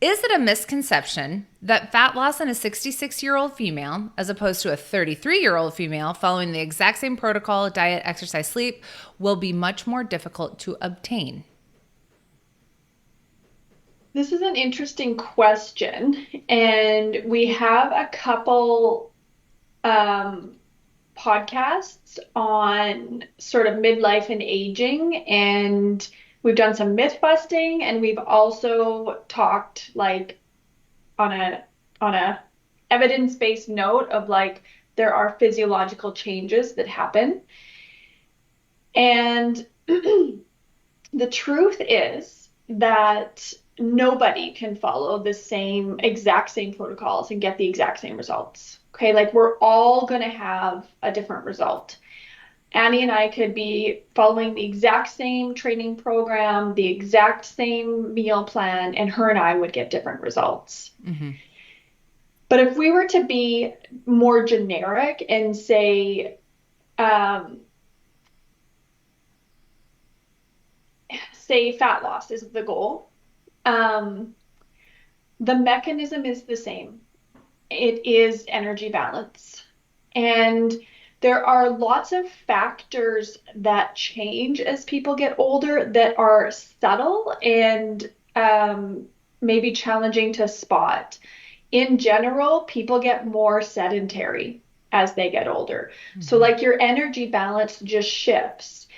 Is it a misconception that fat loss in a 66-year-old female, as opposed to a 33-year-old female following the exact same protocol, diet, exercise, sleep, will be much more difficult to obtain? This is an interesting question, and we have a couple um, podcasts on sort of midlife and aging, and we've done some myth busting, and we've also talked like on a evidence-based note of like there are physiological changes that happen. And the truth is that nobody can follow the exact same protocols and get the exact same results. Okay, like we're all going to have a different result. Annie and I could be following the exact same training program, the exact same meal plan, and her and I would get different results. Mm-hmm. But if we were to be more generic and say fat loss is the goal, um, the mechanism is the same. It is energy balance. And there are lots of factors that change as people get older that are subtle and maybe challenging to spot. In general, people get more sedentary as they get older. Mm-hmm. So like your energy balance just shifts.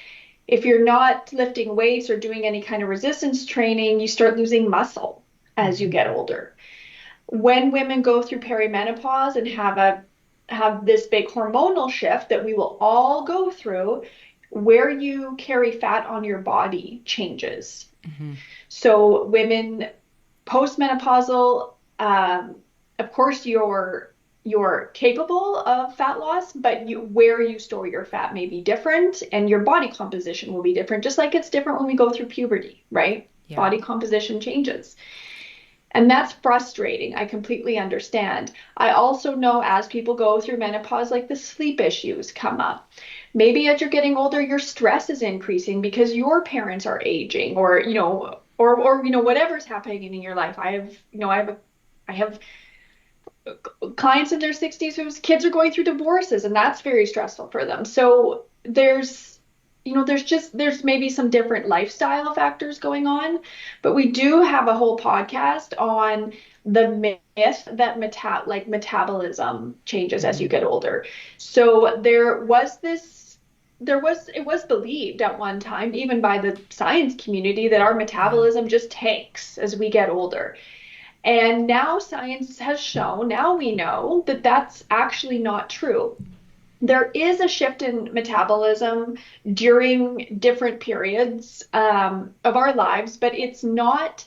If you're not lifting weights or doing any kind of resistance training, you start losing muscle as you get older. When women go through perimenopause and have this big hormonal shift that we will all go through, where you carry fat on your body changes. Mm-hmm. So women postmenopausal, of course you're capable of fat loss, but where you store your fat may be different, and your body composition will be different, just like it's different when we go through puberty, right? Yeah. Body composition changes. And that's frustrating. I completely understand. I also know as people go through menopause, like the sleep issues come up. Maybe as you're getting older, your stress is increasing because your parents are aging, or whatever's happening in your life. I have clients in their 60s whose kids are going through divorces, and that's very stressful for them. So there's maybe some different lifestyle factors going on, but we do have a whole podcast on the myth that metabolism changes as you get older. So it was believed at one time, even by the science community, that our metabolism just tanks as we get older. And now science has shown, now we know that that's actually not true. There is a shift in metabolism during different periods of our lives, but it's not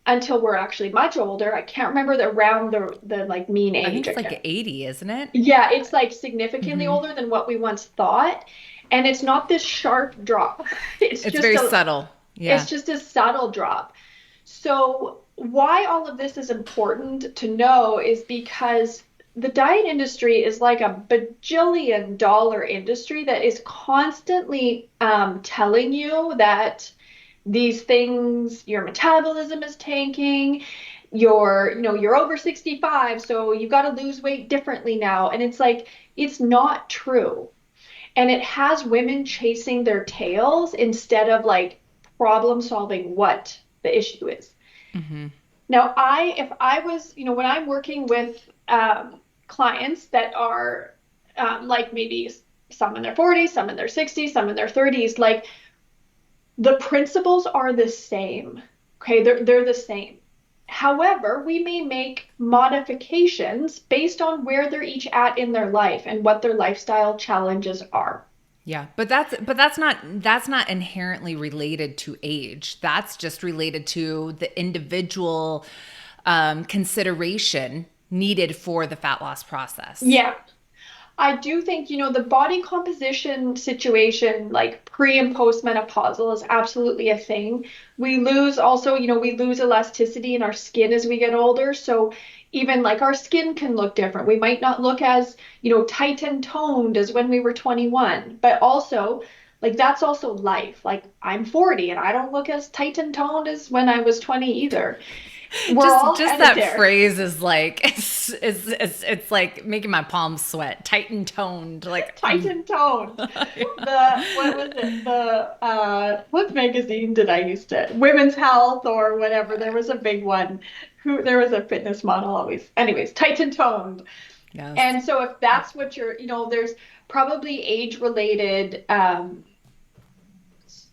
until we're actually much older. I can't remember around the like mean age. I think it's like 80, isn't it? Yeah, it's like significantly older than what we once thought. And it's not this sharp drop. It's just very subtle. Yeah. It's just a subtle drop. So why all of this is important to know is because the diet industry is like a bajillion-dollar industry that is constantly telling you that these things, your metabolism is tanking, you're over 65, so you've got to lose weight differently now. And it's like, it's not true. And it has women chasing their tails instead of like problem solving what the issue is. Mm-hmm. Now, if I was, when I'm working with clients that are like maybe some in their 40s, some in their 60s, some in their 30s, like the principles are the same. Okay, they're the same. However, we may make modifications based on where they're each at in their life and what their lifestyle challenges are. Yeah, but that's not inherently related to age. That's just related to the individual consideration needed for the fat loss process. Yeah. I do think, the body composition situation, like pre and postmenopausal, is absolutely a thing. We lose elasticity in our skin as we get older. So even like our skin can look different. We might not look as, tight and toned as when we were 21, but also like that's also life. Like I'm 40 and I don't look as tight and toned as when I was 20 either. We're all Just headed that there. phrase is like it's like making my palms sweat, tight and toned. Like, Titan toned. The what was it? The what magazine did I used to? Women's Health or whatever. There was a big one. Who there was a fitness model always. Anyways, Titan toned. yes. And so if that's what you're, there's probably age related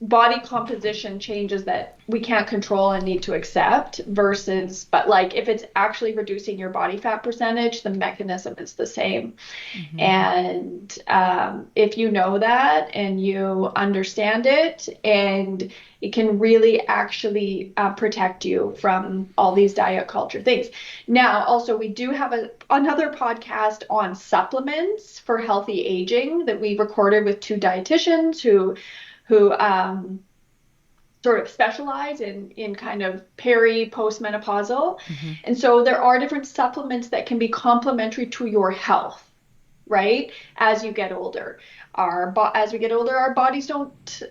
body composition changes that we can't control and need to accept versus, but like if it's actually reducing your body fat percentage, the mechanism is the same. Mm-hmm. And if you know that and you understand it, and it can really actually protect you from all these diet culture things. Now, also, we do have another podcast on supplements for healthy aging that we recorded with two dietitians who sort of specialize in kind of postmenopausal. Mm-hmm. And so there are different supplements that can be complementary to your health, right? As you get older, as we get older, our bodies don't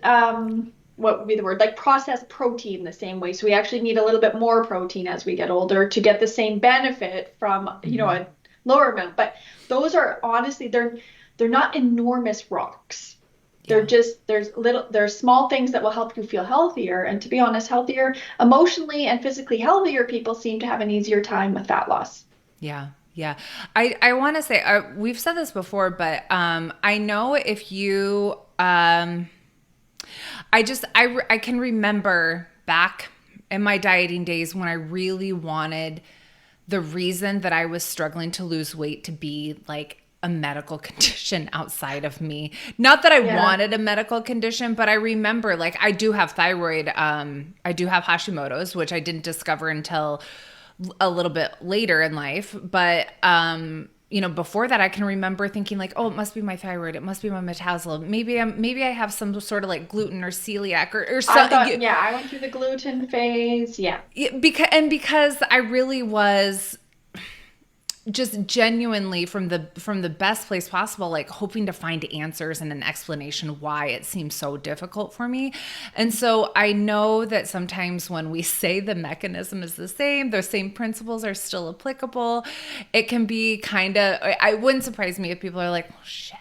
what would be the word, like process protein the same way. So we actually need a little bit more protein as we get older to get the same benefit from Mm-hmm. a lower amount. But those are honestly they're not enormous rocks. They're Yeah. just there's small things that will help you feel healthier. And to be honest, healthier emotionally and physically healthier people seem to have an easier time with fat loss. Yeah. Yeah. I want to say, we've said this before, but I know if you, I can remember back in my dieting days when I really wanted the reason that I was struggling to lose weight to be like a medical condition outside of me. Not that I Yeah. wanted a medical condition, but I remember like I do have thyroid. I do have Hashimoto's, which I didn't discover until a little bit later in life. But, before that, I can remember thinking like, oh, it must be my thyroid. It must be my metabolism. Maybe I have some sort of like gluten or celiac or I something. thought, yeah, I went through the gluten phase. Yeah. Because I really was just genuinely from the best place possible, like hoping to find answers and an explanation why it seems so difficult for me. And so I know that sometimes when we say the mechanism is the same, those same principles are still applicable. It can be I wouldn't surprise me if people are like, oh, shit,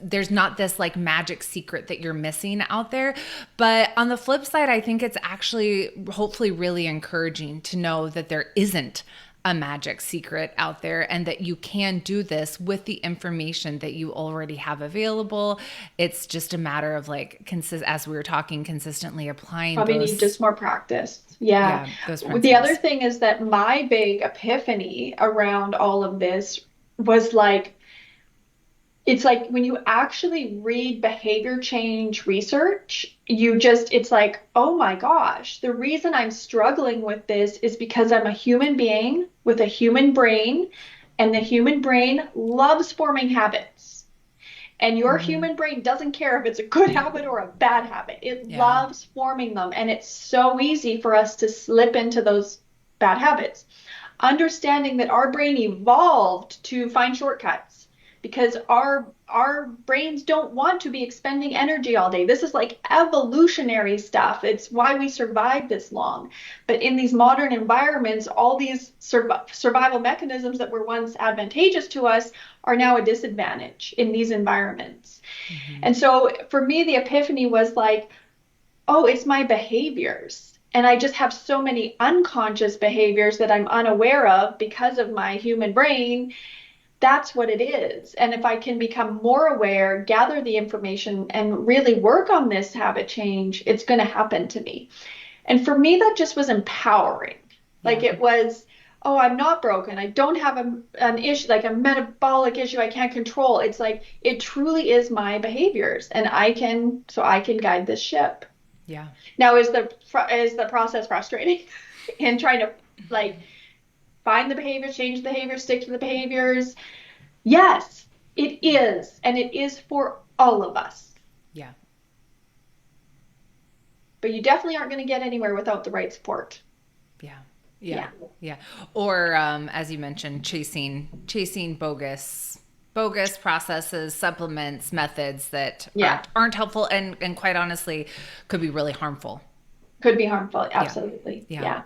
there's not this like magic secret that you're missing out there. But on the flip side, I think it's actually hopefully really encouraging to know that there isn't a magic secret out there and that you can do this with the information that you already have available. It's just a matter of like, as we were talking, consistently applying Probably need those, just more practice. Yeah. yeah, those The other principles. thing is that my big epiphany around all of this was like, it's like when you actually read behavior change research, it's like, oh my gosh, the reason I'm struggling with this is because I'm a human being with a human brain, and the human brain loves forming habits. And your Mm-hmm. human brain doesn't care if it's a good habit or a bad habit. It Yeah. loves forming them. And it's so easy for us to slip into those bad habits. Understanding that our brain evolved to find shortcuts because our brains don't want to be expending energy all day. This is like evolutionary stuff. It's why we survived this long. But in these modern environments, all these survival mechanisms that were once advantageous to us are now a disadvantage in these environments. Mm-hmm. And so for me, the epiphany was like, oh, it's my behaviors. And I just have so many unconscious behaviors that I'm unaware of because of my human brain. That's what it is. And if I can become more aware, gather the information, and really work on this habit change, it's going to happen to me. And for me, that just was empowering. Like Yeah. it was, oh, I'm not broken. I don't have an issue, like a metabolic issue I can't control. It's like, it truly is my behaviors, and I can guide this ship. Yeah. Now, is the process frustrating in trying to like find the behaviors, change the behaviors, stick to the behaviors? Yes, it is, and it is for all of us. Yeah. But you definitely aren't going to get anywhere without the right support. Yeah. Yeah. Yeah. Yeah. Or as you mentioned, chasing bogus processes, supplements, methods that Yeah. aren't helpful and quite honestly could be really harmful. Could be harmful. Yeah. Absolutely. Yeah. Yeah.